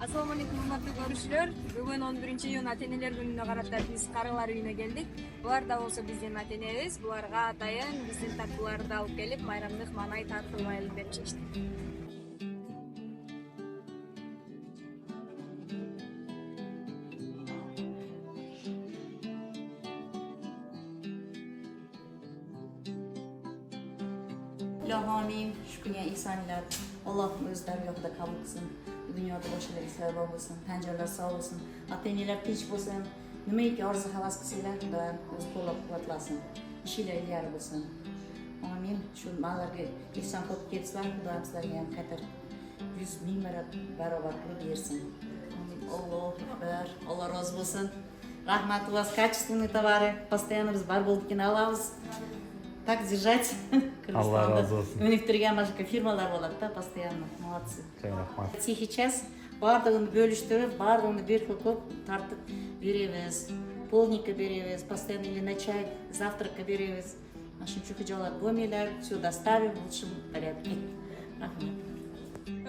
Assalomu alaykum hurmatli ko'ruvchilar. Bugun 11-iyun ota-onalar kunine qarata biz qarılar uyuna geldik. Bular da olsa bizden ota-onamiz. Bularga atayın bizden tatlıları alıp gelip bayramlık manay tartılmayalım dep çeştik. İlahim, şükürler, ihsanlar. Allah'ım özleri yok da kabul kılsın. Dünyada başarılı sevap olsun, pencereler sağ olsun, ata-onalar tinch olsun. Nimaiki orzu havas qilsanglar, Xudoyim o'zi qo'llab-quvvatlasin. Ishinglar ilgari bo'lsin. Amin. Shu mallarga ehson qilib ketsizlar, Xudoyim sizlarga ham qatar 100.000 barobar qilib bersin. Allohu akbar. Allah razı olsun. Rahmat у вас качественные товары. Постоянно biz бар bo'ldik alamiz. Так держать. Allah razı olsun. Өніктірген başka firmalar болады да, постоянно. Молодцы. Rahmat. Тихий час. Бардығын бөліштіріп, бардығын бір қылып тартып береміз. Полника береміз, постоянно или на чай, завтракка береміз. Нашим чухыжалар бөлмелер, все доставим в лучшем порядке. Рахмет.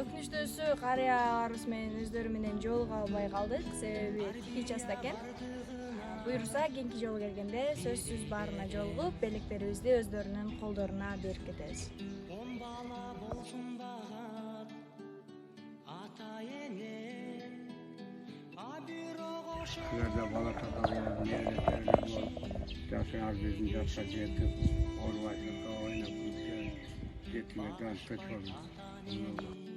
Өкүнүчтүүсү карыяларыбыз менен өздөрү менен жолуга албай калдык, себеби тихий часта экен. Буюрса кийинки жолу келгенде сөзсүз баарына жолугуп, белектерибизди өздөрүнүн колдоруна берип кетебиз. Sizlerde bala takalıyan yerletlerine bol. Yaşar bizim yaşa getip, orvaşlıkta oynayıp, getmeden kaçalım.